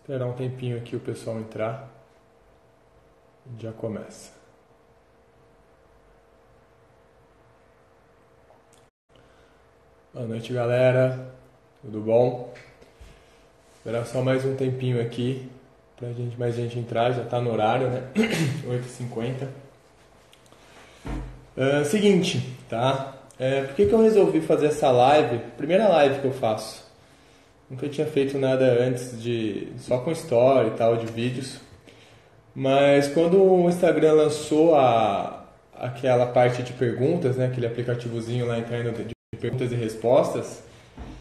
Esperar um tempinho aqui o pessoal entrar. Já começa. Boa noite, galera. Tudo bom? Esperar só mais um tempinho aqui pra mais gente entrar. Já tá no horário, né? 8h50. Seguinte, tá? Por que eu resolvi fazer essa live? Primeira live que eu faço. Nunca tinha feito nada antes só com story e tal, de vídeos. Mas quando o Instagram lançou aquela parte de perguntas, né, aquele aplicativozinho lá entrando de perguntas e respostas,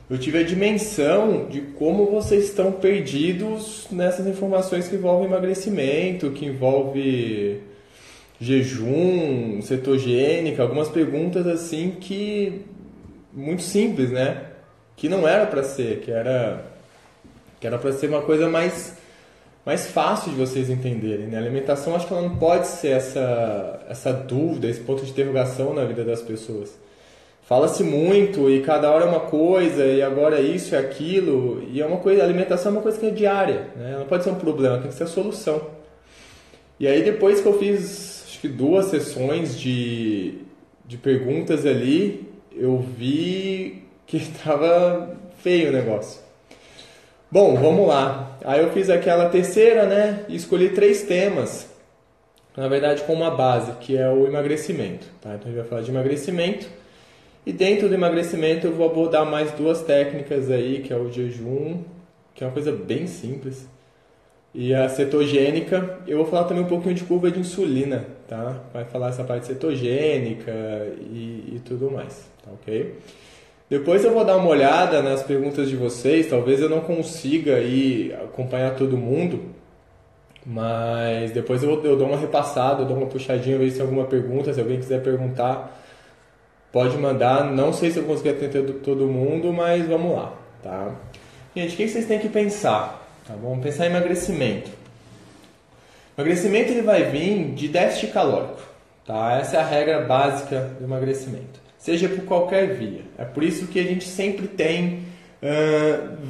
eu tive a dimensão de como vocês estão perdidos nessas informações que envolvem emagrecimento, que envolve jejum, cetogênica, algumas perguntas assim que muito simples, né? Que não era para ser, que era para ser uma coisa mais fácil de vocês entenderem, né? A alimentação, acho que ela não pode ser essa dúvida, esse ponto de interrogação na vida das pessoas. Fala-se muito e cada hora é uma coisa e agora isso e aquilo, e é uma coisa, a alimentação é uma coisa que é diária, né? Ela não pode ser um problema, tem que ser a solução. E aí depois que eu fiz, acho que 2 sessões de perguntas ali, eu vi que estava feio o negócio. Bom, vamos lá. Aí eu fiz aquela terceira, né? E escolhi 3 temas, na verdade com uma base, que é o emagrecimento. Tá? Então a gente vai falar de emagrecimento. E dentro do emagrecimento eu vou abordar mais 2 técnicas aí, que é o jejum, que é uma coisa bem simples, e a cetogênica. Eu vou falar também um pouquinho de curva de insulina, tá? Vai falar essa parte cetogênica e tudo mais, tá ok? Depois eu vou dar uma olhada nas perguntas de vocês. Talvez eu não consiga aí acompanhar todo mundo, mas depois eu dou uma repassada, eu dou uma puxadinha, ver se tem alguma pergunta. Se alguém quiser perguntar, pode mandar. Não sei se eu conseguir atender todo mundo, mas vamos lá, tá? Gente, o que vocês têm que pensar? Tá bom? Vamos pensar em emagrecimento. O emagrecimento ele vai vir de déficit calórico, tá? Essa é a regra básica do emagrecimento. Seja por qualquer via. É por isso que a gente sempre tem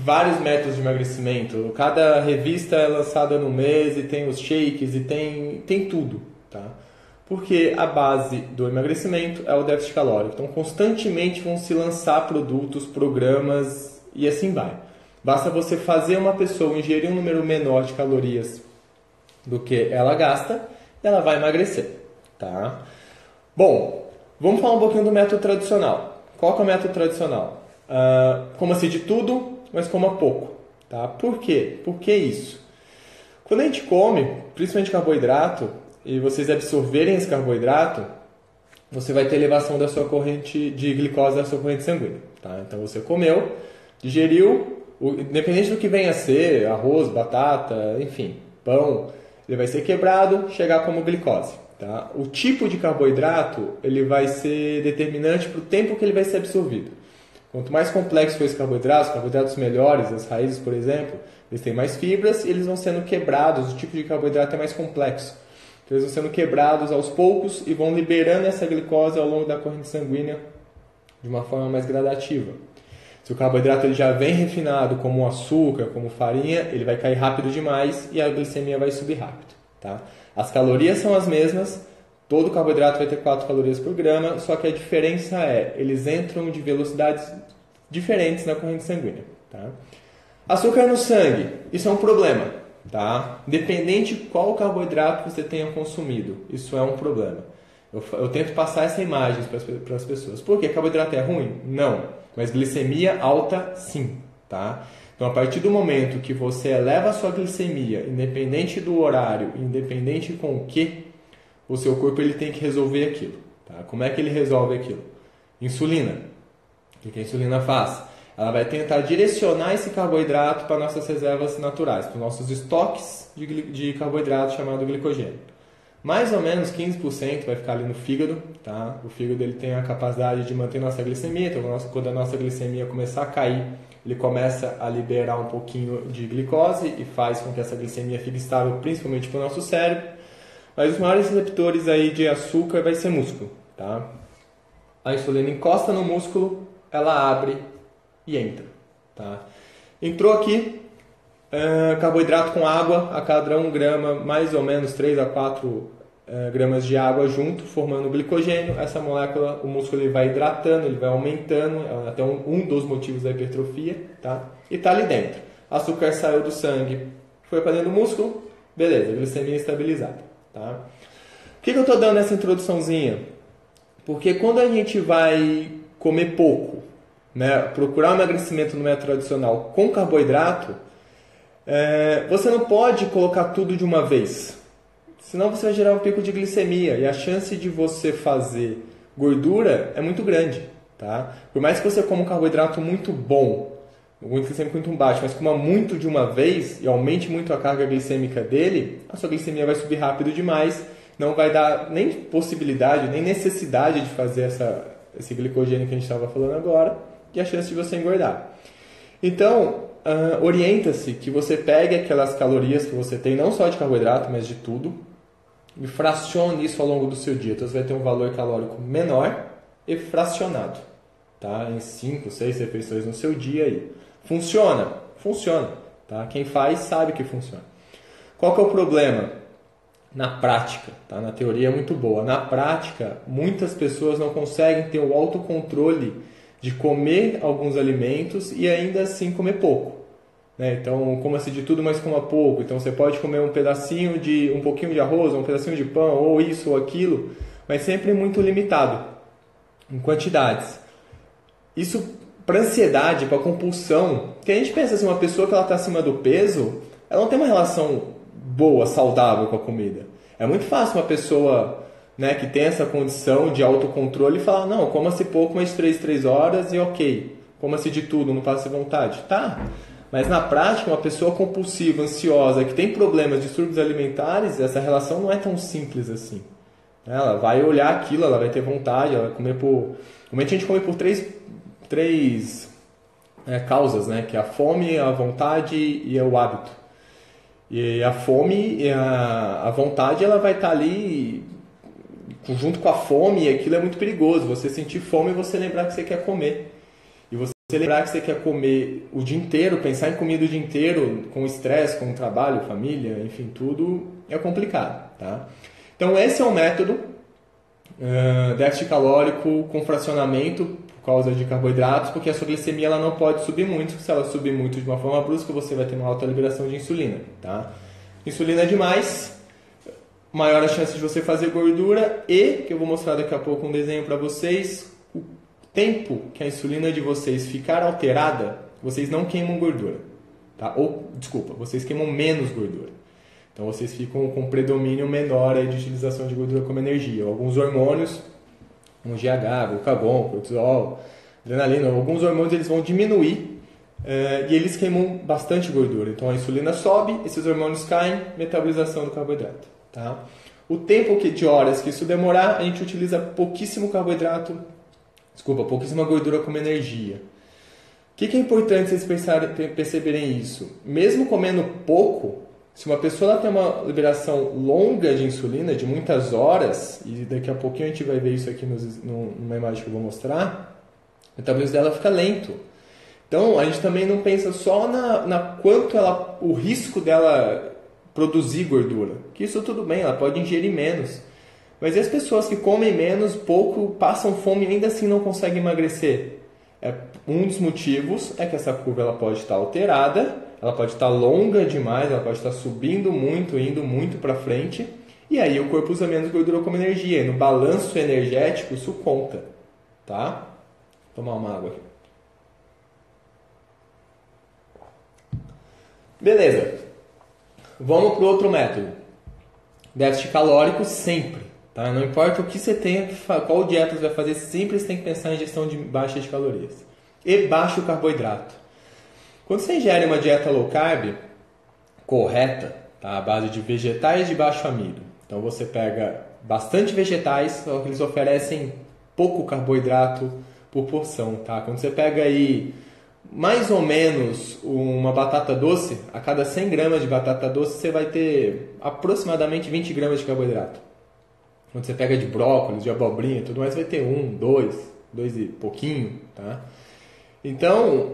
vários métodos de emagrecimento. Cada revista é lançada no mês e tem os shakes e tem tudo, tá? Porque a base do emagrecimento é o déficit calórico. Então, constantemente vão se lançar produtos, programas e assim vai. Basta você fazer uma pessoa ingerir um número menor de calorias do que ela gasta, ela vai emagrecer, tá? Bom, vamos falar um pouquinho do método tradicional. Qual que é o método tradicional? Coma-se de tudo, mas coma pouco, tá? Por quê? Por que isso? Quando a gente come, principalmente carboidrato, e vocês absorverem esse carboidrato, você vai ter elevação da sua corrente de glicose da sua corrente sanguínea, tá? Então você comeu, digeriu, independente do que venha a ser, arroz, batata, enfim, pão, ele vai ser quebrado, chegar como glicose. Tá? O tipo de carboidrato ele vai ser determinante para o tempo que ele vai ser absorvido. Quanto mais complexo for esse carboidrato, os carboidratos melhores, as raízes, por exemplo, eles têm mais fibras e eles vão sendo quebrados, o tipo de carboidrato é mais complexo. Então, eles vão sendo quebrados aos poucos e vão liberando essa glicose ao longo da corrente sanguínea de uma forma mais gradativa. Se o carboidrato ele já vem refinado, como açúcar, como farinha, ele vai cair rápido demais e a glicemia vai subir rápido. Tá? As calorias são as mesmas, todo carboidrato vai ter 4 calorias por grama, só que a diferença eles entram de velocidades diferentes na corrente sanguínea. Tá? Açúcar no sangue, isso é um problema. Tá? Independente de qual carboidrato você tenha consumido, isso é um problema. Eu tento passar essa imagem para as pessoas. Por quê? Carboidrato é ruim? Não. Mas glicemia alta, sim. Tá? Então, a partir do momento que você eleva a sua glicemia, independente do horário, independente com o que, o seu corpo ele tem que resolver aquilo. Tá? Como é que ele resolve aquilo? Insulina. O que a insulina faz? Ela vai tentar direcionar esse carboidrato para nossas reservas naturais, para os nossos estoques de carboidrato chamado glicogênio. Mais ou menos 15% vai ficar ali no fígado. Tá? O fígado ele tem a capacidade de manter nossa glicemia, então quando a nossa glicemia começar a cair, ele começa a liberar um pouquinho de glicose e faz com que essa glicemia fique estável, principalmente para o nosso cérebro. Mas os maiores receptores aí de açúcar vai ser músculo. Tá? A insulina encosta no músculo, ela abre e entra. Tá? Entrou aqui, Carboidrato com água, a cada 1 grama, mais ou menos 3 a 4 gramas de água junto, formando glicogênio. Essa molécula, o músculo ele vai hidratando, ele vai aumentando, é até um dos motivos da hipertrofia, tá? E tá ali dentro. Açúcar saiu do sangue, foi para dentro do músculo, beleza, glicemia estabilizada, tá? Por que eu estou dando essa introduçãozinha? Porque quando a gente vai comer pouco, né, procurar um emagrecimento no método tradicional com carboidrato, você não pode colocar tudo de uma vez. Senão você vai gerar um pico de glicemia e a chance de você fazer gordura é muito grande. Tá? Por mais que você coma um carboidrato muito bom, muito glicêmico muito baixo, mas coma muito de uma vez e aumente muito a carga glicêmica dele, a sua glicemia vai subir rápido demais, não vai dar nem possibilidade, nem necessidade de fazer esse glicogênio que a gente estava falando agora e a chance de você engordar. Então, orienta-se que você pegue aquelas calorias que você tem, não só de carboidrato, mas de tudo, e fracione isso ao longo do seu dia. Então você vai ter um valor calórico menor e fracionado, tá? Em 5, 6 refeições no seu dia aí. Funciona? Funciona, tá? Quem faz sabe que funciona. Qual que é o problema? Na prática, tá? Na teoria é muito boa. Na prática, muitas pessoas não conseguem ter o autocontrole de comer alguns alimentos e ainda assim comer pouco. Então, coma-se de tudo, mas coma pouco. Então, você pode comer um pouquinho de arroz, um pedacinho de pão, ou isso ou aquilo, mas sempre muito limitado, em quantidades. Isso para ansiedade, para compulsão, porque a gente pensa assim, uma pessoa que ela está acima do peso, ela não tem uma relação boa, saudável com a comida. É muito fácil uma pessoa, que tem essa condição de autocontrole falar, não, coma-se pouco, mas 3 horas e ok. Coma-se de tudo, não passe vontade. Tá. Mas na prática, uma pessoa compulsiva, ansiosa, que tem problemas, distúrbios alimentares, essa relação não é tão simples assim. Ela vai olhar aquilo, ela vai ter vontade, ela vai comer por... Normalmente a gente come por três causas, que é a fome, a vontade e o hábito. E a fome e a vontade, ela vai estar ali junto com a fome, e aquilo é muito perigoso. Você sentir fome e você lembrar que você quer comer. Você lembrar que você quer comer o dia inteiro, pensar em comida o dia inteiro, com estresse, com trabalho, família, enfim, tudo é complicado, tá? Então, esse é o método déficit calórico com fracionamento por causa de carboidratos, porque a sua glicemia ela não pode subir muito, se ela subir muito de uma forma brusca, você vai ter uma alta liberação de insulina, tá? Insulina é demais, maior a chance de você fazer gordura e, que eu vou mostrar daqui a pouco um desenho para vocês, tempo que a insulina de vocês ficar alterada, vocês não queimam gordura, tá? Vocês queimam menos gordura. Então vocês ficam com um predomínio menor aí de utilização de gordura como energia. Alguns hormônios, como GH, glucagon, cortisol, adrenalina, alguns hormônios eles vão diminuir e eles queimam bastante gordura. Então a insulina sobe, esses hormônios caem, metabolização do carboidrato, tá? O tempo de horas que isso demorar, a gente utiliza pouquíssima gordura como energia. O que é importante vocês perceberem isso? Mesmo comendo pouco, se uma pessoa tem uma liberação longa de insulina, de muitas horas, e daqui a pouquinho a gente vai ver isso aqui numa imagem que eu vou mostrar, o metabolismo dela fica lento. Então, a gente também não pensa só na quanto o risco dela produzir gordura. Que isso tudo bem, ela pode ingerir menos. Mas e as pessoas que comem menos, pouco, passam fome e ainda assim não conseguem emagrecer? Um dos motivos é que essa curva ela pode estar alterada, ela pode estar longa demais, ela pode estar subindo muito, indo muito para frente, e aí o corpo usa menos gordura como energia. E no balanço energético isso conta, tá? Vou tomar uma água aqui. Beleza. Vamos para o outro método. Déficit calórico sempre. Tá? Não importa o que você tenha, qual dieta você vai fazer, sempre você tem que pensar em ingestão de baixa de calorias. E baixo carboidrato. Quando você ingere uma dieta low carb correta, tá? À base de vegetais de baixo amido. Então você pega bastante vegetais, só que eles oferecem pouco carboidrato por porção. Tá? Quando você pega aí mais ou menos uma batata doce, a cada 100 gramas de batata doce você vai ter aproximadamente 20 gramas de carboidrato. Quando você pega de brócolis, de abobrinha e tudo mais, vai ter 2 e pouquinho, tá? Então,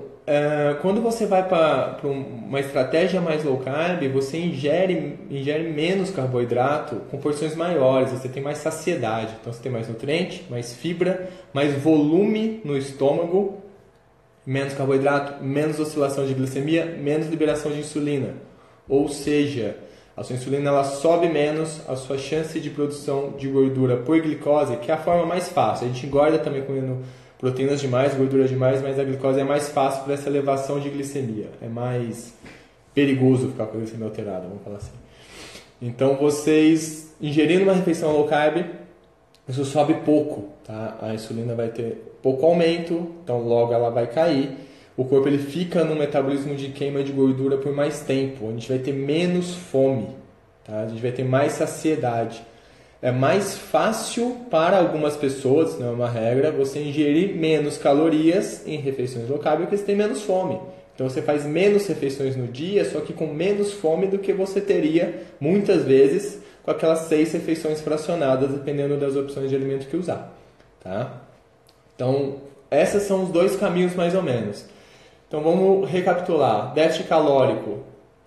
quando você vai para uma estratégia mais low carb, você ingere menos carboidrato com porções maiores, você tem mais saciedade. Então você tem mais nutriente, mais fibra, mais volume no estômago, menos carboidrato, menos oscilação de glicemia, menos liberação de insulina. Ou seja, a sua insulina ela sobe menos, a sua chance de produção de gordura por glicose, que é a forma mais fácil. A gente engorda também comendo proteínas demais, gordura demais, mas a glicose é mais fácil para essa elevação de glicemia. É mais perigoso ficar com a glicemia alterada, vamos falar assim. Então, vocês ingerindo uma refeição low carb, isso sobe pouco, tá? A insulina vai ter pouco aumento, então logo ela vai cair. O corpo ele fica num metabolismo de queima de gordura por mais tempo. A gente vai ter menos fome, tá? A gente vai ter mais saciedade. É mais fácil para algumas pessoas, não é uma regra, você ingerir menos calorias em refeições low carb porque você tem menos fome. Então você faz menos refeições no dia, só que com menos fome do que você teria muitas vezes com aquelas 6 refeições fracionadas, dependendo das opções de alimento que usar, tá? Então, esses são os 2 caminhos mais ou menos. Então, vamos recapitular. Déficit calórico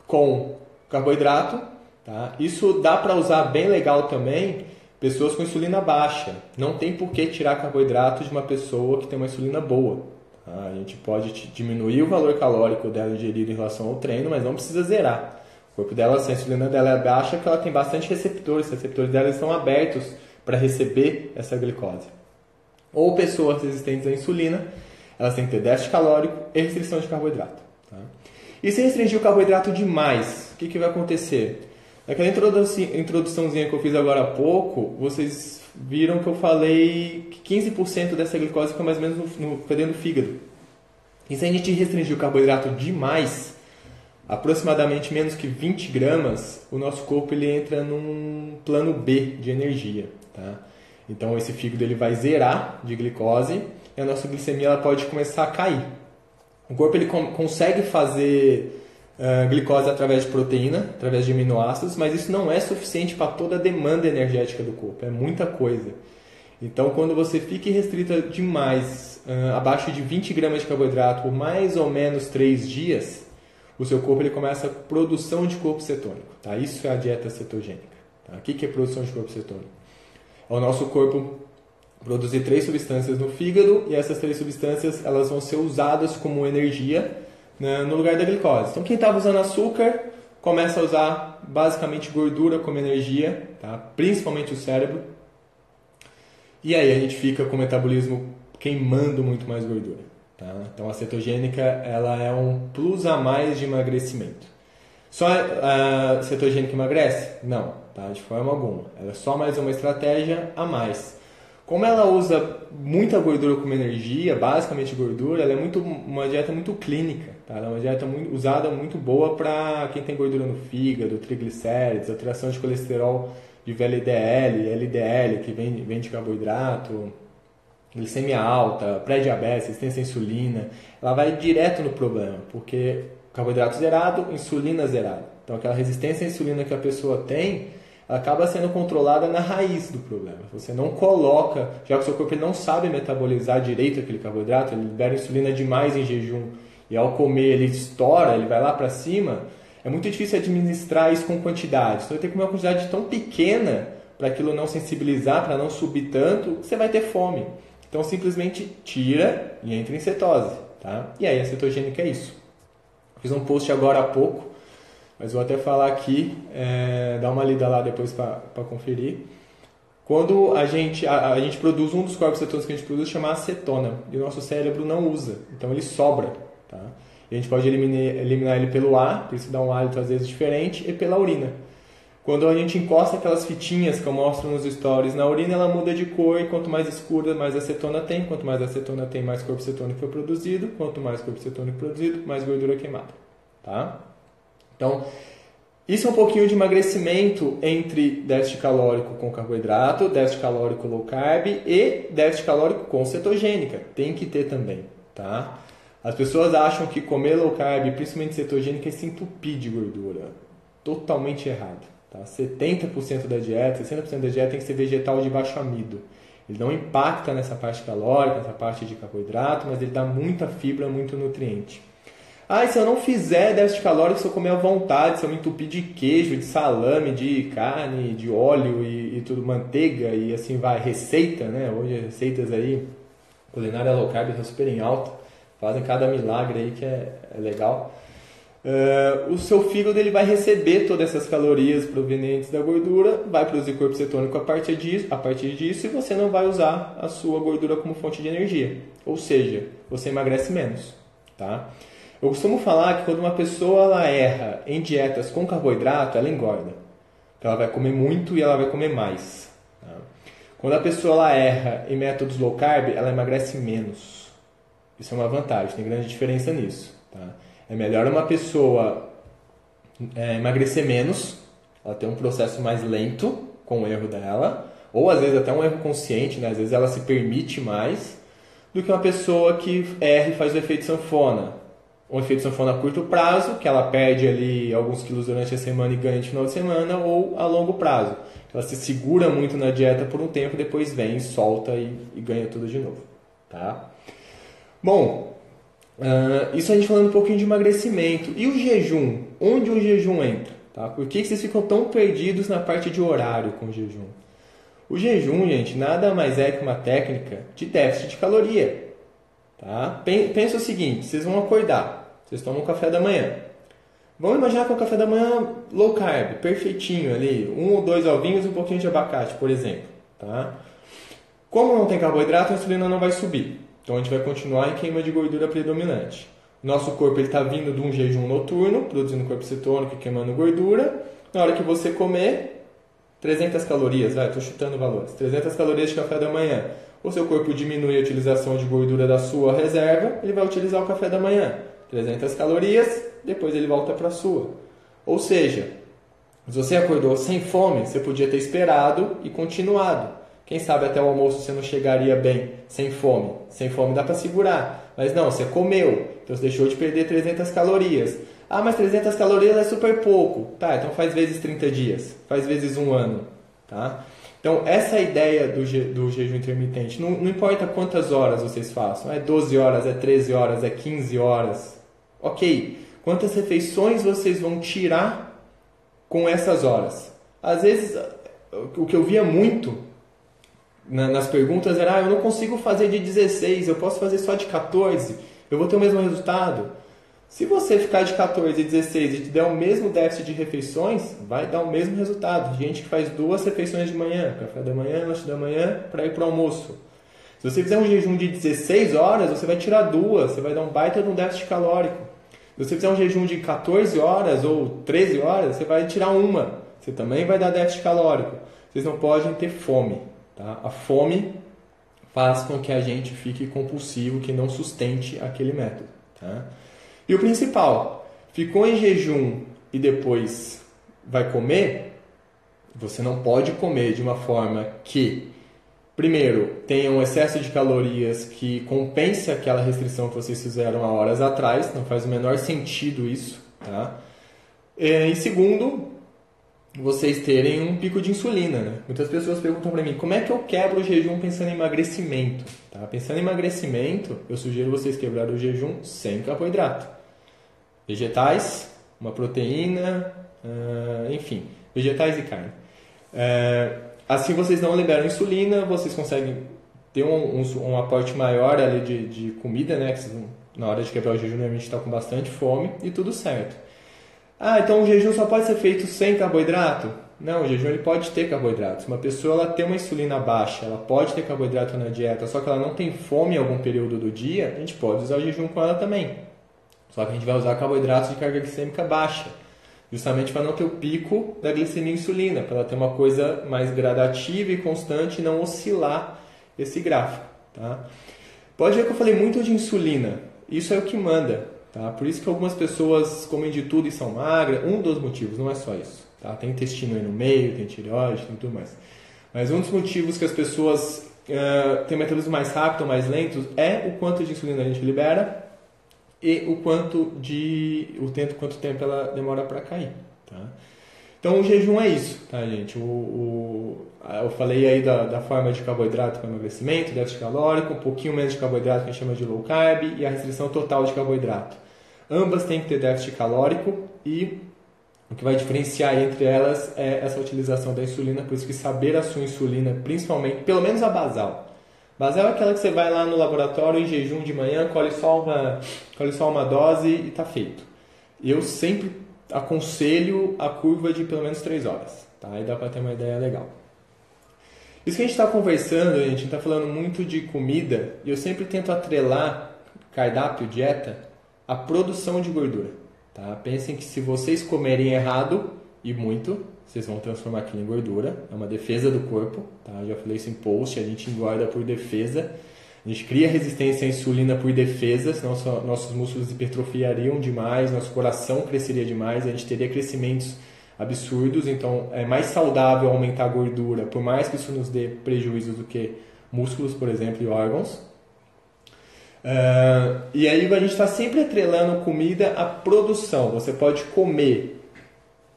com carboidrato, tá? Isso dá para usar bem legal também pessoas com insulina baixa. Não tem por que tirar carboidrato de uma pessoa que tem uma insulina boa. Tá? A gente pode diminuir o valor calórico dela ingerido em relação ao treino, mas não precisa zerar. O corpo dela, se a insulina dela é baixa, porque ela tem bastante receptores. Os receptores dela estão abertos para receber essa glicose. Ou pessoas resistentes à insulina, elas têm que ter déficit calórico e restrição de carboidrato. Tá? E se restringir o carboidrato demais, o que vai acontecer? Naquela introduçãozinha que eu fiz agora há pouco, vocês viram que eu falei que 15% dessa glicose fica mais ou menos dentro do fígado. E se a gente restringir o carboidrato demais, aproximadamente menos que 20 gramas, o nosso corpo ele entra num plano B de energia. Tá? Então esse fígado ele vai zerar de glicose e a nossa glicemia ela pode começar a cair. O corpo ele consegue fazer glicose através de proteína, através de aminoácidos, mas isso não é suficiente para toda a demanda energética do corpo, é muita coisa. Então quando você fica restrita demais, abaixo de 20 gramas de carboidrato por mais ou menos 3 dias, o seu corpo ele começa a produção de corpo cetônico. Tá? Isso é a dieta cetogênica. Tá? O que é produção de corpo cetônico? É o nosso corpo produzir 3 substâncias no fígado e essas 3 substâncias elas vão ser usadas como energia, né, no lugar da glicose. Então quem estava usando açúcar começa a usar basicamente gordura como energia, tá? Principalmente o cérebro. E aí a gente fica com o metabolismo queimando muito mais gordura. Tá? Então a cetogênica ela é um plus a mais de emagrecimento. Só a cetogênica emagrece? Não, tá? De forma alguma. Ela é só mais uma estratégia a mais. Como ela usa muita gordura como energia, basicamente gordura, ela é uma dieta muito clínica. Tá? Ela é uma dieta usada muito boa para quem tem gordura no fígado, triglicéridos, alteração de colesterol de VLDL, LDL, que vem de carboidrato, glicemia alta, pré-diabetes, resistência à insulina. Ela vai direto no problema, porque carboidrato zerado, insulina zerada. Então aquela resistência à insulina que a pessoa tem, ela acaba sendo controlada na raiz do problema. Você não coloca, já que o seu corpo ele não sabe metabolizar direito aquele carboidrato, ele libera insulina demais em jejum e ao comer ele estoura, ele vai lá para cima, é muito difícil administrar isso com quantidade. Então, você tem que comer uma quantidade tão pequena para aquilo não sensibilizar, para não subir tanto, que você vai ter fome. Então, simplesmente tira e entra em cetose. Tá? E aí, a cetogênica é isso. Fiz um post agora há pouco, mas vou até falar aqui, dá uma lida lá depois para conferir. Quando a gente produz um dos corpos cetônicos que a gente produz, chama acetona, e o nosso cérebro não usa, então ele sobra. Tá? E a gente pode eliminar ele pelo ar, por isso dá um hálito às vezes diferente, e pela urina. Quando a gente encosta aquelas fitinhas que eu mostro nos stories na urina, ela muda de cor, e quanto mais escura, mais acetona tem. Quanto mais acetona tem, mais corpo cetônico foi produzido. Quanto mais corpo cetônico produzido, mais gordura queimada. Tá? Então, isso é um pouquinho de emagrecimento entre déficit calórico com carboidrato, déficit calórico low carb e déficit calórico com cetogênica. Tem que ter também. Tá? As pessoas acham que comer low carb, principalmente cetogênica, é se entupir de gordura. Totalmente errado. Tá? 70% da dieta, 60% da dieta tem que ser vegetal de baixo amido. Ele não impacta nessa parte calórica, nessa parte de carboidrato, mas ele dá muita fibra, muito nutriente. Ah, e se eu não fizer déficit calórico, se eu comer à vontade, se eu me entupir de queijo, de salame, de carne, de óleo e tudo, manteiga e assim vai, receita, né? Hoje receitas aí, culinária low carb está super em alta, fazem cada milagre aí que é legal. O seu fígado ele vai receber todas essas calorias provenientes da gordura, vai produzir corpo cetônico a partir disso e você não vai usar a sua gordura como fonte de energia. Ou seja, você emagrece menos, tá? Eu costumo falar que quando uma pessoa ela erra em dietas com carboidrato, ela engorda. Então ela vai comer muito e ela vai comer mais. Tá? Quando a pessoa ela erra em métodos low carb, ela emagrece menos. Isso é uma vantagem, tem grande diferença nisso. Tá? É melhor uma pessoa emagrecer menos, ela tem um processo mais lento com o erro dela, ou às vezes até um erro consciente, né? Às vezes ela se permite mais, do que uma pessoa que erra e faz o efeito sanfona. Um efeito sanfona a curto prazo, que ela perde ali alguns quilos durante a semana e ganha no final de semana, ou a longo prazo. Ela se segura muito na dieta por um tempo, depois vem, solta e ganha tudo de novo. Tá? Bom, isso a gente falando um pouquinho de emagrecimento. E o jejum? Onde o jejum entra? Tá? Por que vocês ficam tão perdidos na parte de horário com o jejum? O jejum, gente, nada mais é que uma técnica de déficit de caloria. Tá? Pensa o seguinte, vocês vão acordar, vocês tomam um café da manhã. Vamos imaginar que é um café da manhã low carb, perfeitinho ali, 1 ou 2 ovinhos e um pouquinho de abacate, por exemplo. Tá? Como não tem carboidrato, a insulina não vai subir. Então a gente vai continuar em queima de gordura predominante. Nosso corpo está vindo de um jejum noturno, produzindo corpo cetônico e queimando gordura. Na hora que você comer, 300 calorias, estou chutando valores, 300 calorias de café da manhã. O seu corpo diminui a utilização de gordura da sua reserva, ele vai utilizar o café da manhã. 300 calorias, depois ele volta para a sua. Ou seja, se você acordou sem fome, você podia ter esperado e continuado. Quem sabe até o almoço você não chegaria bem sem fome. Sem fome dá para segurar. Mas não, você comeu, então você deixou de perder 300 calorias. Ah, mas 300 calorias é super pouco. Tá, então faz vezes 30 dias, faz vezes um ano. Tá? Então, essa é a ideia do jejum intermitente. Não importa quantas horas vocês façam. É 12 horas, é 13 horas, é 15 horas. Ok. Quantas refeições vocês vão tirar com essas horas? Às vezes, o que eu via muito nas perguntas era: eu não consigo fazer de 16, eu posso fazer só de 14. Eu vou ter o mesmo resultado? Se você ficar de 14 e 16 e te der o mesmo déficit de refeições, vai dar o mesmo resultado. Gente que faz 2 refeições de manhã, café da manhã, lanche da manhã, para ir para o almoço. Se você fizer um jejum de 16 horas, você vai tirar 2, você vai dar um baita de um déficit calórico. Se você fizer um jejum de 14 horas ou 13 horas, você vai tirar 1, você também vai dar déficit calórico. Vocês não podem ter fome. Tá? A fome faz com que a gente fique compulsivo, que não sustente aquele método. Tá? E o principal, ficou em jejum e depois vai comer, você não pode comer de uma forma que, primeiro, tenha um excesso de calorias que compense aquela restrição que vocês fizeram há horas atrás, não faz o menor sentido isso. Tá? E segundo, vocês terem um pico de insulina. Né? Muitas pessoas perguntam para mim, como é que eu quebro o jejum pensando em emagrecimento? Tá? Pensando em emagrecimento, eu sugiro vocês quebrarem o jejum sem carboidrato. Vegetais, uma proteína, enfim, vegetais e carne. Assim vocês não liberam insulina, vocês conseguem ter um aporte maior ali de comida, né? Que vocês, na hora de quebrar o jejum, normalmente está com bastante fome e tudo certo. Ah, então o jejum só pode ser feito sem carboidrato? Não, o jejum ele pode ter carboidrato. Se uma pessoa ela tem uma insulina baixa, ela pode ter carboidrato na dieta, só que ela não tem fome em algum período do dia, a gente pode usar o jejum com ela também. Só que a gente vai usar carboidratos de carga glicêmica baixa, justamente para não ter o pico da glicemia e insulina, para ela ter uma coisa mais gradativa e constante e não oscilar esse gráfico. Tá? Pode ver que eu falei muito de insulina, isso é o que manda. Tá? Por isso que algumas pessoas comem de tudo e são magras, um dos motivos, não é só isso. Tá? Tem intestino aí no meio, tem tireoide, tem tudo mais. Mas um dos motivos que as pessoas têm metabolismo mais rápido ou mais lento é o quanto de insulina a gente libera e quanto tempo ela demora para cair. Tá? Então o jejum é isso, tá, gente? Eu falei aí da forma de carboidrato para emagrecimento, déficit calórico, um pouquinho menos de carboidrato que a gente chama de low carb e a restrição total de carboidrato. Ambas têm que ter déficit calórico e o que vai diferenciar entre elas é essa utilização da insulina, por isso que saber a sua insulina, principalmente, pelo menos a basal. Basal é aquela que você vai lá no laboratório em jejum de manhã, colhe só uma dose e está feito. Eu sempre aconselho a curva de pelo menos 3 horas, tá? Aí dá para ter uma ideia legal. Isso que a gente está conversando, a gente está falando muito de comida e eu sempre tento atrelar cardápio, dieta, a produção de gordura. Tá? Pensem que se vocês comerem errado e muito, vocês vão transformar aquilo em gordura. É uma defesa do corpo. Tá? Já falei isso em post, a gente engorda por defesa. A gente cria resistência à insulina por defesa, senão nossos músculos hipertrofiariam demais, nosso coração cresceria demais, a gente teria crescimentos absurdos. Então é mais saudável aumentar a gordura, por mais que isso nos dê prejuízos do que músculos, por exemplo, e órgãos. E aí a gente está sempre atrelando comida à produção. Você pode comer,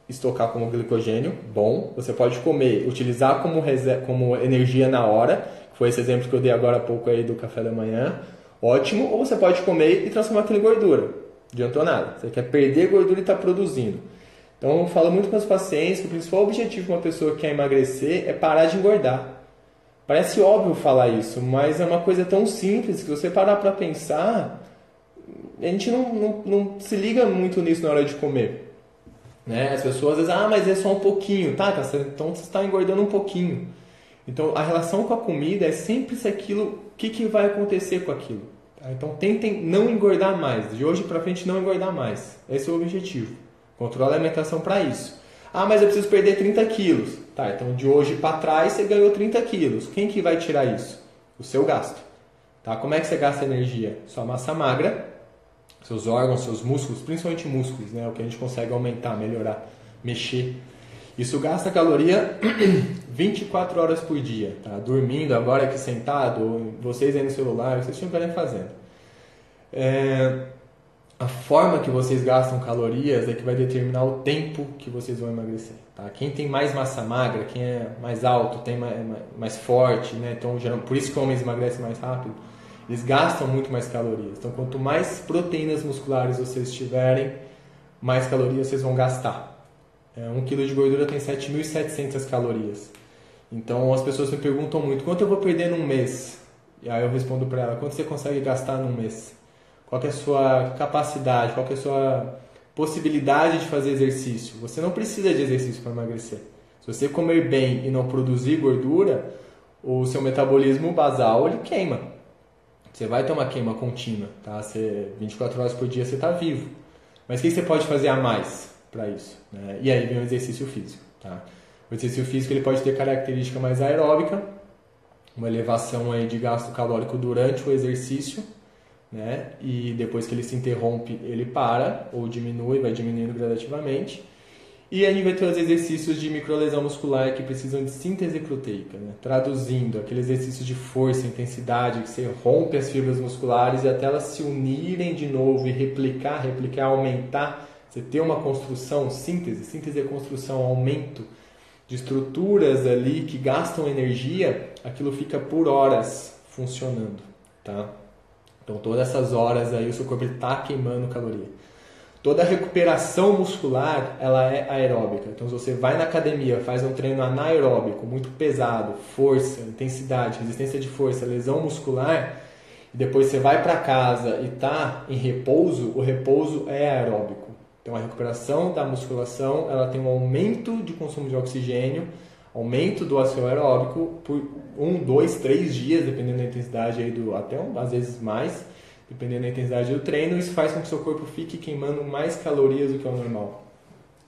estocar como glicogênio, bom. Você pode comer, utilizar como energia na hora, que foi esse exemplo que eu dei agora há pouco aí do café da manhã, ótimo. Ou você pode comer e transformar aquilo em gordura, não adiantou nada. Você quer perder gordura e está produzindo. Então eu falo muito com os pacientes que o principal objetivo de uma pessoa que quer emagrecer é parar de engordar. Parece óbvio falar isso, mas é uma coisa tão simples que você parar para pensar, a gente não se liga muito nisso na hora de comer. Né? As pessoas dizem, mas é só um pouquinho, então você está engordando um pouquinho. Então a relação com a comida é sempre se aquilo, o que vai acontecer com aquilo. Tá? Então tentem não engordar mais, de hoje para frente não engordar mais. Esse é o objetivo. Controle a alimentação para isso. Mas eu preciso perder 30 quilos. Tá, então de hoje para trás você ganhou 30 quilos. Quem que vai tirar isso? O seu gasto. Tá? Como é que você gasta energia? Sua massa magra, seus órgãos, seus músculos, principalmente músculos, né? O que a gente consegue aumentar, melhorar, mexer. Isso gasta caloria 24 horas por dia. Tá? Dormindo, agora aqui sentado, ou vocês aí no celular, vocês estiverem fazendo. A forma que vocês gastam calorias é que vai determinar o tempo que vocês vão emagrecer. Tá? Quem tem mais massa magra, quem é mais alto, tem mais forte, né? Então, por isso que homens emagrecem mais rápido, eles gastam muito mais calorias. Então, quanto mais proteínas musculares vocês tiverem, mais calorias vocês vão gastar. 1 kg de gordura tem 7.700 calorias. Então, as pessoas me perguntam muito, quanto eu vou perder num mês? E aí eu respondo para ela, quanto você consegue gastar num mês? Qual que é a sua capacidade, qual que é a sua possibilidade de fazer exercício? Você não precisa de exercício para emagrecer. Se você comer bem e não produzir gordura, o seu metabolismo basal ele queima. Você vai ter uma queima contínua. Tá? 24 horas por dia você está vivo. Mas o que você pode fazer a mais para isso? Né? E aí vem o exercício físico. Tá? O exercício físico ele pode ter característica mais aeróbica, uma elevação aí de gasto calórico durante o exercício, né? E depois que ele se interrompe, ele para ou diminui, vai diminuindo gradativamente. E a gente vai ter os exercícios de microlesão muscular que precisam de síntese proteica, né? Traduzindo, aqueles exercícios de força, intensidade, que você rompe as fibras musculares e até elas se unirem de novo e replicar, aumentar. Você ter uma construção, síntese é construção, aumento de estruturas ali que gastam energia, aquilo fica por horas funcionando, tá? Então, todas essas horas aí o seu corpo está queimando caloria. Toda a recuperação muscular, ela é aeróbica. Então, se você vai na academia, faz um treino anaeróbico, muito pesado, força, intensidade, resistência de força, lesão muscular, e depois você vai para casa e está em repouso, o repouso é aeróbico. Então, a recuperação da musculação, ela tem um aumento de consumo de oxigênio, aumento do ácido aeróbico por 1, 2, 3 dias, dependendo da intensidade aí às vezes mais, dependendo da intensidade do treino. Isso faz com que o seu corpo fique queimando mais calorias do que o normal.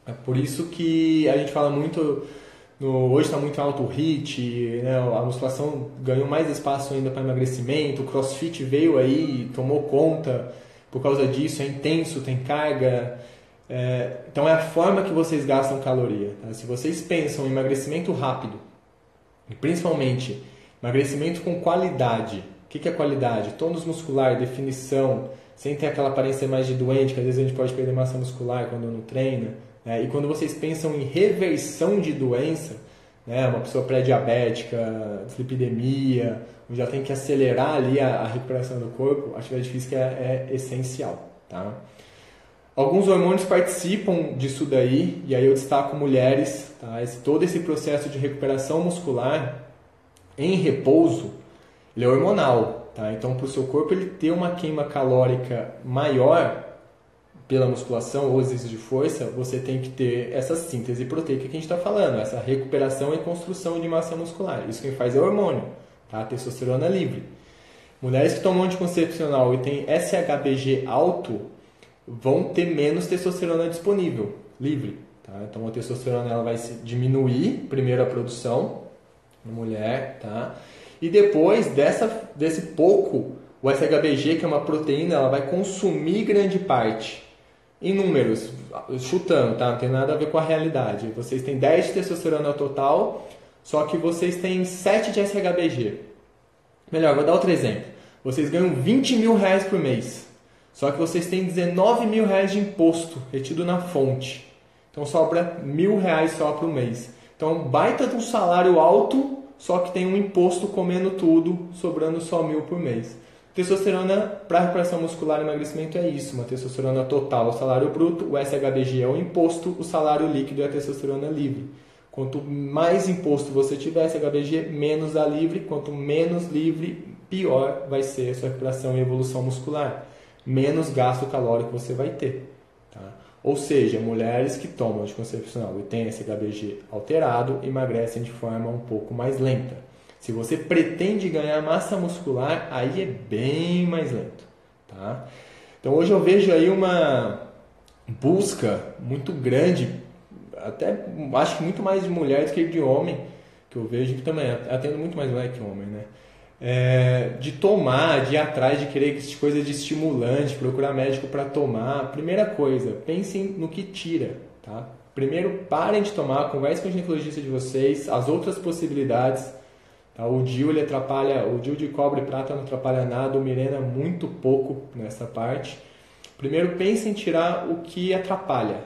É por isso que a gente fala muito, hoje está muito alto o HIIT, né? A musculação ganhou mais espaço ainda para emagrecimento, o CrossFit veio aí, tomou conta por causa disso, é intenso, tem carga. Então é a forma que vocês gastam caloria. Tá? Se vocês pensam em emagrecimento rápido, e principalmente emagrecimento com qualidade, o que é qualidade? Tônus muscular, definição, sem ter aquela aparência mais de doente, que às vezes a gente pode perder massa muscular quando não treina. né? E quando vocês pensam em reversão de doença, né, uma pessoa pré-diabética, dislipidemia, já tem que acelerar ali a recuperação do corpo, a atividade física é essencial, tá? Alguns hormônios participam disso daí, e aí eu destaco mulheres, tá? Todo esse processo de recuperação muscular em repouso, ele é hormonal, tá? Então, para o seu corpo ele ter uma queima calórica maior pela musculação ou exercício de força, você tem que ter essa síntese proteica que a gente está falando, essa recuperação e construção de massa muscular. Isso quem faz é o hormônio, tá? Testosterona livre. Mulheres que tomam anticoncepcional e têm SHBG alto vão ter menos testosterona disponível, livre. Tá? Então a testosterona ela vai diminuir, primeiro a produção na mulher, tá? E depois desse pouco, o SHBG, que é uma proteína, ela vai consumir grande parte. Em números, chutando, tá? Não tem nada a ver com a realidade. Vocês têm 10 de testosterona ao total, só que vocês têm 7 de SHBG. Melhor, vou dar outro exemplo. Vocês ganham 20 mil reais por mês. Só que vocês têm 19 mil reais de imposto retido na fonte. Então sobra R$1.000 só para o mês. Então baita de um salário alto, só que tem um imposto comendo tudo, sobrando só 1.000 por mês. Testosterona para recuperação muscular e emagrecimento é isso. Uma testosterona total é o salário bruto, o SHBG é o imposto, o salário líquido é a testosterona livre. Quanto mais imposto você tiver, SHBG, menos a livre. Quanto menos livre, pior vai ser a sua recuperação e evolução muscular. Menos gasto calórico você vai ter. Tá? Ou seja, mulheres que tomam anticoncepcional e têm SHBG alterado, emagrecem de forma um pouco mais lenta. Se você pretende ganhar massa muscular, aí é bem mais lento. Tá? Então hoje eu vejo aí uma busca muito grande, até acho que muito mais de mulheres que de homem, que eu vejo que também atendo muito mais mulher que homem, né? De tomar, de ir atrás, de querer coisa de estimulante, procurar médico para tomar. Primeira coisa, pensem no que tira, tá? Primeiro, parem de tomar, conversem com o ginecologista de vocês, as outras possibilidades. Tá? O DIU ele atrapalha, o DIU de cobre e prata não atrapalha nada, o Mirena muito pouco nessa parte. Primeiro, pensem em tirar o que atrapalha,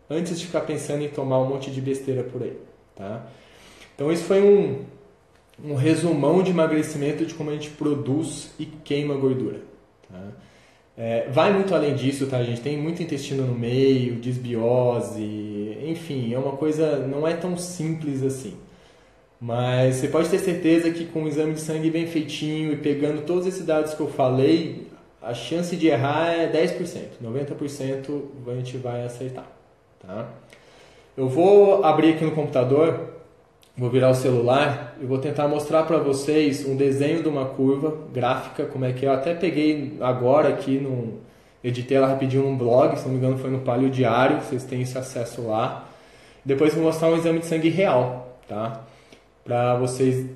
antes de ficar pensando em tomar um monte de besteira por aí, tá? Então, isso foi um resumão de emagrecimento de como a gente produz e queima gordura. Tá? Vai muito além disso, tá, gente? Tem muito intestino no meio, desbiose, enfim, é uma coisa, não é tão simples assim. Mas você pode ter certeza que com um exame de sangue bem feitinho e pegando todos esses dados que eu falei, a chance de errar é 10%, 90% a gente vai acertar. Tá? Eu vou abrir aqui no computador, vou virar o celular e vou tentar mostrar para vocês um desenho de uma curva gráfica, como é que é. Eu até peguei agora aqui, editei ela rapidinho num blog, se não me engano foi no Palio Diário, vocês têm esse acesso lá. Depois vou mostrar um exame de sangue real, tá? Para vocês,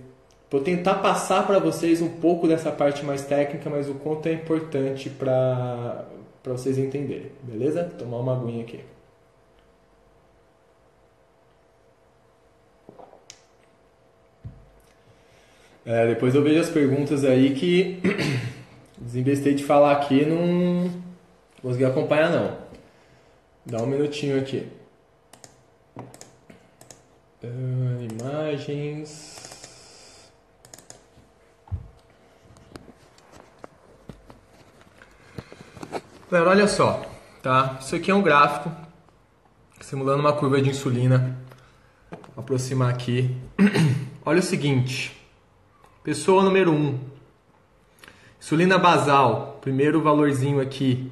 vou tentar passar para vocês um pouco dessa parte mais técnica, mas o quanto é importante para vocês entenderem, beleza? Vou tomar uma aguinha aqui. Depois eu vejo as perguntas aí que desinvestei de falar aqui, não consegui acompanhar não. Dá um minutinho aqui. Imagens. Galera, olha só, tá? Isso aqui é um gráfico simulando uma curva de insulina. Vou aproximar aqui. Olha o seguinte. Pessoa número 1, insulina basal, primeiro valorzinho aqui,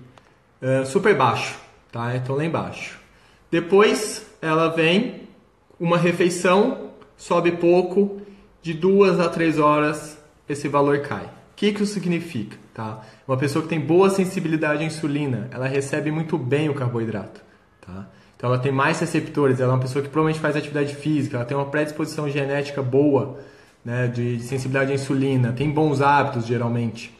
super baixo, tá? Então lá embaixo. Depois ela vem, uma refeição, sobe pouco, de 2 a 3 horas esse valor cai. O que isso significa? Tá? Uma pessoa que tem boa sensibilidade à insulina, ela recebe muito bem o carboidrato. Tá? Então ela tem mais receptores, ela é uma pessoa que provavelmente faz atividade física, ela tem uma predisposição genética boa, né, de sensibilidade à insulina, tem bons hábitos geralmente,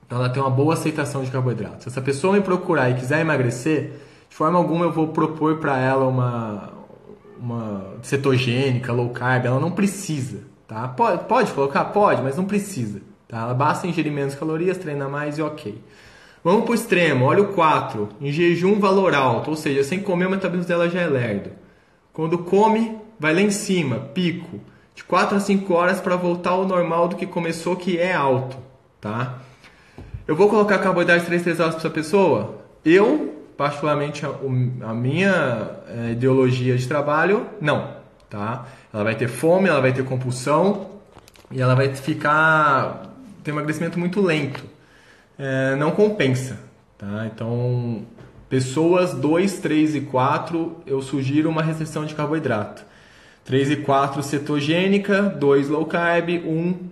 então ela tem uma boa aceitação de carboidratos. Se essa pessoa me procurar e quiser emagrecer, de forma alguma eu vou propor para ela uma cetogênica, low carb, ela não precisa, tá? Pode colocar? Pode, mas não precisa, tá? Ela basta ingerir menos calorias, treinar mais e ok. Vamos para o extremo, olha o 4, em jejum valor alto, ou seja, sem comer o metabolismo dela já é lerdo. Quando come, vai lá em cima, pico, de 4 a 5 horas para voltar ao normal do que começou, que é alto, tá? Eu vou colocar carboidrato 3 horas para essa pessoa? Eu, particularmente, a minha ideologia de trabalho, não, tá? Ela vai ter fome, ela vai ter compulsão e ela vai ter um emagrecimento muito lento. Não compensa, tá? Então, pessoas 2, 3 e 4, eu sugiro uma restrição de carboidrato. 3 e 4 cetogênica, 2 low carb, 1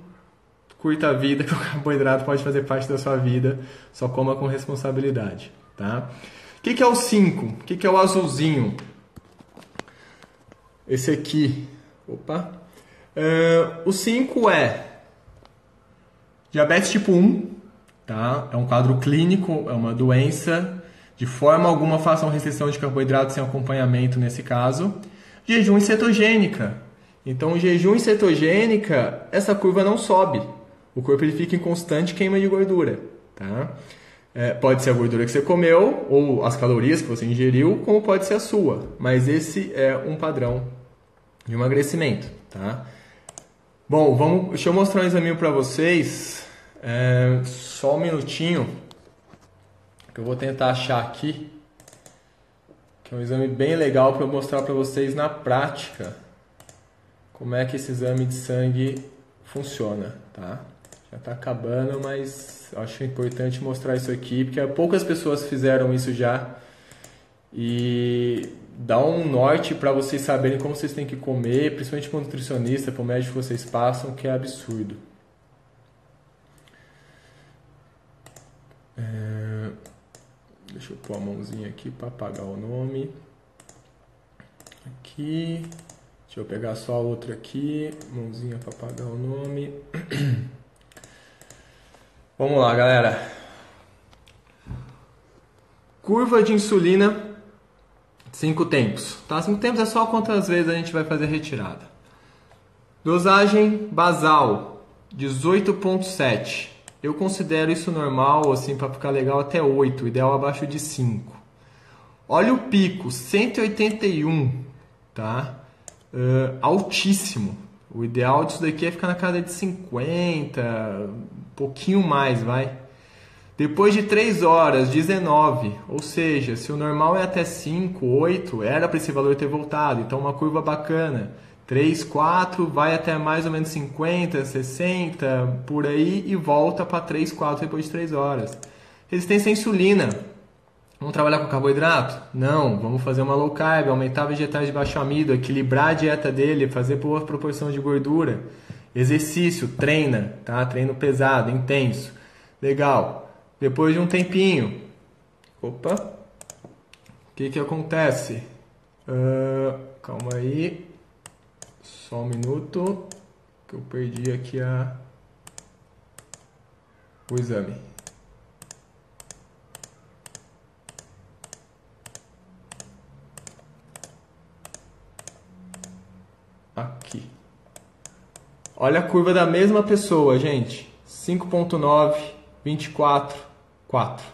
curta a vida, que o carboidrato pode fazer parte da sua vida, só coma com responsabilidade, tá? O que é o 5? O que é o azulzinho? Esse aqui, opa. O 5 é diabetes tipo 1, tá? É um quadro clínico, é uma doença. De forma alguma façam restrição de carboidrato sem acompanhamento nesse caso. Jejum e cetogênica. Então, jejum e cetogênica, essa curva não sobe. O corpo ele fica em constante queima de gordura, tá? Pode ser a gordura que você comeu ou as calorias que você ingeriu, como pode ser a sua. Mas esse é um padrão de emagrecimento, tá? Bom, deixa eu mostrar um exame para vocês. Só um minutinho, que eu vou tentar achar aqui, que é um exame bem legal para eu mostrar para vocês na prática como é que esse exame de sangue funciona, tá? Já está acabando, mas eu acho importante mostrar isso aqui, porque poucas pessoas fizeram isso já e dá um norte para vocês saberem como vocês têm que comer, principalmente para o nutricionista, para o médico que vocês passam, que é absurdo. Deixa eu pôr a mãozinha aqui para apagar o nome. Aqui. Deixa eu pegar só a outra aqui. Mãozinha para apagar o nome. Vamos lá, galera. Curva de insulina, 5 tempos. Tá? 5 tempos é só quantas vezes a gente vai fazer a retirada. Dosagem basal, 18,7. Eu considero isso normal, assim, para ficar legal, até 8, ideal abaixo de 5. Olha o pico, 181, tá? Altíssimo. O ideal disso daqui é ficar na casa de 50, um pouquinho mais, vai. Depois de 3 horas, 19, ou seja, se o normal é até 5, 8, era para esse valor ter voltado, então uma curva bacana. 3, 4, vai até mais ou menos 50, 60, por aí, e volta para 3, 4 depois de 3 horas. Resistência à insulina. Vamos trabalhar com carboidrato? Não, vamos fazer uma low carb, aumentar vegetais de baixo amido, equilibrar a dieta dele, fazer boa proporção de gordura. Exercício, treina, tá? Treino pesado, intenso. Legal. Depois de um tempinho, opa, o que acontece? Calma aí. Só um minuto, que eu perdi aqui o exame. Aqui. Olha a curva da mesma pessoa, gente. 5,9, 24, 4.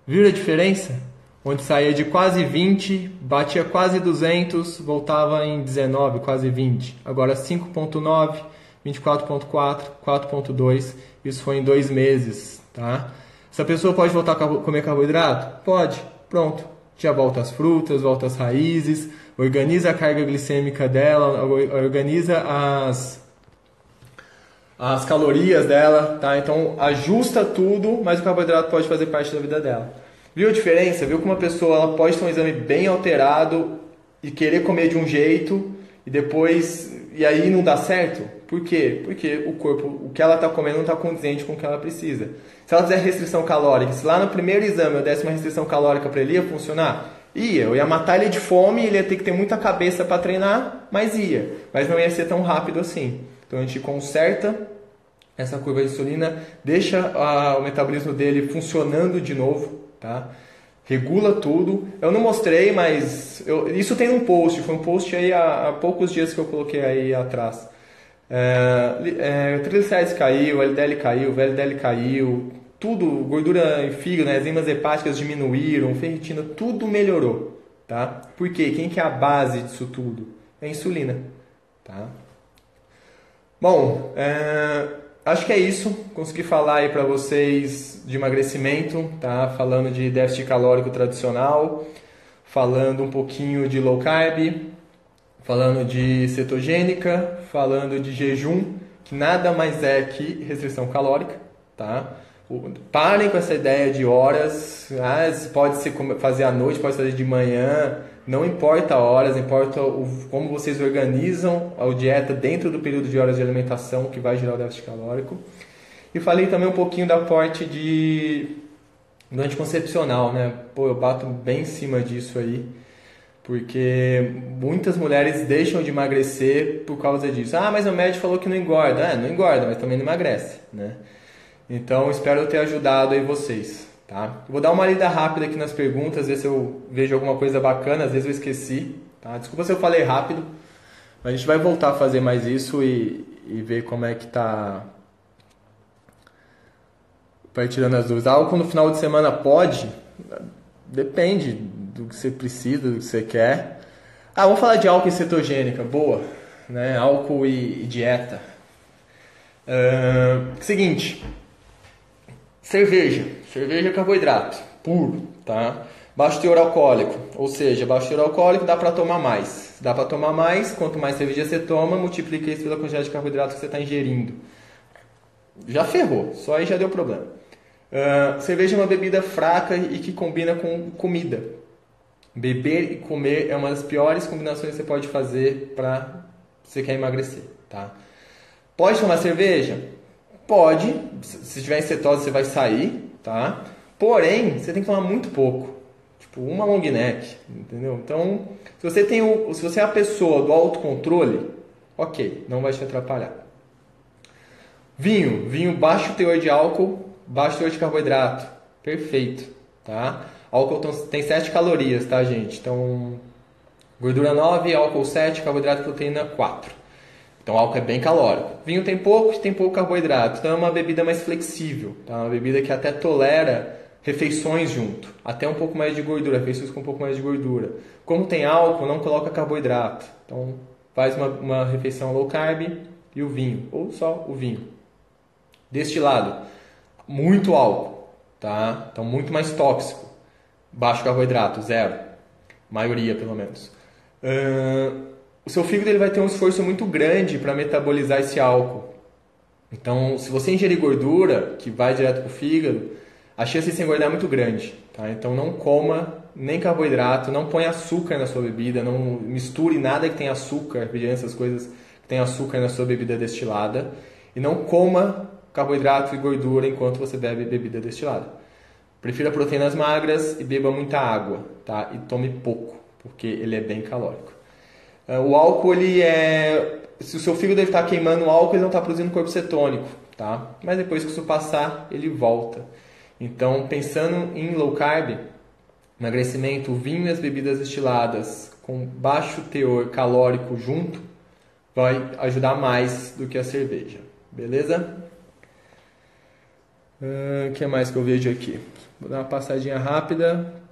Viram a diferença? Onde saía de quase 20, batia quase 200, voltava em 19, quase 20. Agora 5,9, 24,4, 4,2. Isso foi em 2 meses, tá? Essa pessoa pode voltar a comer carboidrato? Pode. Pronto. Já volta as frutas, volta as raízes, organiza a carga glicêmica dela, organiza as calorias dela, tá? Então ajusta tudo, mas o carboidrato pode fazer parte da vida dela. Viu a diferença? Viu que uma pessoa ela pode ter um exame bem alterado e querer comer de um jeito e aí não dá certo? Por quê? Porque o corpo, o que ela está comendo não está condizente com o que ela precisa. Se ela fizer restrição calórica, se lá no primeiro exame eu desse uma restrição calórica para ele, ia funcionar? Eu ia matar ele de fome, ele ia ter que ter muita cabeça para treinar, mas não ia ser tão rápido assim. Então a gente conserta essa curva de insulina, deixa o metabolismo dele funcionando de novo, tá? Regula tudo. Eu não mostrei, mas isso tem um post. Foi um post aí há poucos dias que eu coloquei aí atrás. Triglicérides caiu, LDL caiu, VLDL caiu, tudo, gordura em fígado, né, enzimas hepáticas diminuíram, ferritina, tudo melhorou, tá? Por quê? Quem que é a base disso tudo? É a insulina, tá? Bom, acho que é isso. Consegui falar aí para vocês de emagrecimento, tá? Falando de déficit calórico tradicional, falando um pouquinho de low carb, falando de cetogênica, falando de jejum, que nada mais é que restrição calórica, tá? Parem com essa ideia de horas, pode ser fazer à noite, pode fazer de manhã, não importa horas, importa como vocês organizam a dieta dentro do período de horas de alimentação que vai gerar o déficit calórico. E falei também um pouquinho da parte do anticoncepcional, né? Pô, eu bato bem em cima disso aí, porque muitas mulheres deixam de emagrecer por causa disso. Ah, mas o médico falou que não engorda. Não engorda, mas também não emagrece, né? Então, espero eu ter ajudado aí vocês, tá? Vou dar uma lida rápida aqui nas perguntas, ver se eu vejo alguma coisa bacana, às vezes eu esqueci, tá? Desculpa se eu falei rápido, mas a gente vai voltar a fazer mais isso e ver como é que tá... Vai tirando as dúvidas. Álcool no final de semana pode? Depende do que você precisa, do que você quer. Vamos falar de álcool e cetogênica, boa, né? Álcool e dieta. Seguinte... Cerveja é carboidrato puro, tá? Baixo teor alcoólico, ou seja, baixo teor alcoólico dá para tomar mais. Dá para tomar mais, quanto mais cerveja você toma, multiplica isso pela quantidade de carboidrato que você está ingerindo. Já ferrou, só aí já deu problema. Cerveja é uma bebida fraca e que combina com comida. Beber e comer é uma das piores combinações que você pode fazer para você quer emagrecer, tá? Pode tomar cerveja? Pode, se estiver em cetose você vai sair, tá? Porém, você tem que tomar muito pouco, tipo uma long neck, entendeu? Então, se você é a pessoa do autocontrole, ok, não vai te atrapalhar. Vinho baixo teor de álcool, baixo teor de carboidrato, perfeito, tá? Álcool tem 7 calorias, tá, gente? Então, gordura 9, álcool 7, carboidrato e proteína 4. Então, álcool é bem calórico. Vinho tem pouco carboidrato. Então, é uma bebida mais flexível. Tá? Uma bebida que até tolera refeições junto. Até um pouco mais de gordura. Refeições com um pouco mais de gordura. Como tem álcool, não coloca carboidrato. Então, faz uma refeição low carb e o vinho. Ou só o vinho. Destilado. Muito álcool. Tá? Então, muito mais tóxico. Baixo carboidrato. Zero. Maioria, pelo menos. O seu fígado ele vai ter um esforço muito grande para metabolizar esse álcool. Então, se você ingerir gordura, que vai direto para o fígado, a chance de se engordar é muito grande. Tá? Então, não coma nem carboidrato, não ponha açúcar na sua bebida, não misture nada que tenha açúcar, refrigerante, essas coisas que tenha açúcar na sua bebida destilada. E não coma carboidrato e gordura enquanto você bebe bebida destilada. Prefira proteínas magras e beba muita água. Tá? E tome pouco, porque ele é bem calórico. O álcool, se o seu fígado está queimando o álcool, ele não está produzindo corpo cetônico, tá? Mas depois que isso passar, ele volta. Então, pensando em low carb, emagrecimento, o vinho e as bebidas destiladas com baixo teor calórico junto, vai ajudar mais do que a cerveja, beleza? O que mais que eu vejo aqui? Vou dar uma passadinha rápida.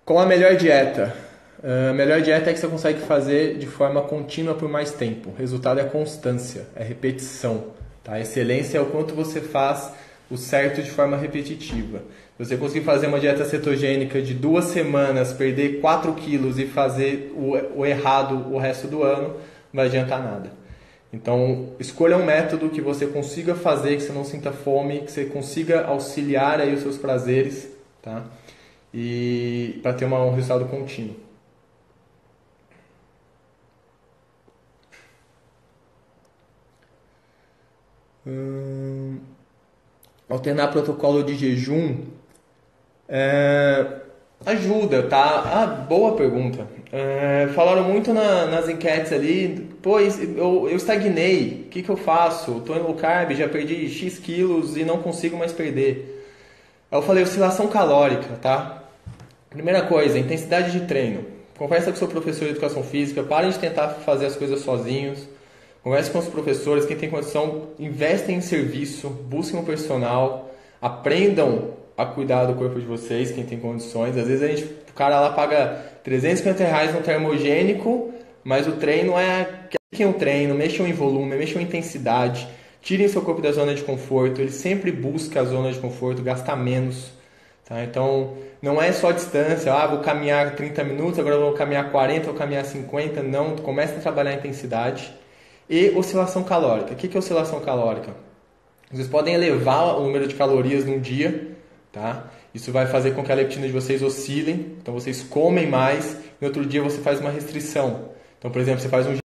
Qual a melhor dieta? A melhor dieta é que você consegue fazer de forma contínua por mais tempo. O resultado é constância, é repetição. Tá? A excelência é o quanto você faz o certo de forma repetitiva. Se você conseguir fazer uma dieta cetogênica de 2 semanas, perder 4 quilos e fazer o errado o resto do ano, não vai adiantar nada. Então, escolha um método que você consiga fazer, que você não sinta fome, que você consiga auxiliar aí os seus prazeres, tá? E para ter um resultado contínuo. Alternar protocolo de jejum ajuda, tá? Boa pergunta. Falaram muito nas enquetes ali, pois eu estagnei, o que eu faço? Estou em low carb, já perdi X quilos e não consigo mais perder. Eu falei oscilação calórica, tá? Primeira coisa, intensidade de treino. Conversa com seu professor de educação física, parem de tentar fazer as coisas sozinhos. converse com os professores, quem tem condição, investem em serviço, busquem um personal, aprendam a cuidar do corpo de vocês, quem tem condições. Às vezes o cara lá paga R$ 350 no termogênico, mas o treino que é um treino, mexam em volume, mexam em intensidade, tirem seu corpo da zona de conforto, ele sempre busca a zona de conforto, gasta menos. Tá? Então, não é só distância, vou caminhar 30 minutos, agora vou caminhar 40, vou caminhar 50, não, começa a trabalhar a intensidade. E oscilação calórica. O que é oscilação calórica? Vocês podem elevar o número de calorias num dia, tá? Isso vai fazer com que a leptina de vocês oscilem, então vocês comem mais, no outro dia você faz uma restrição. Então, por exemplo, você faz um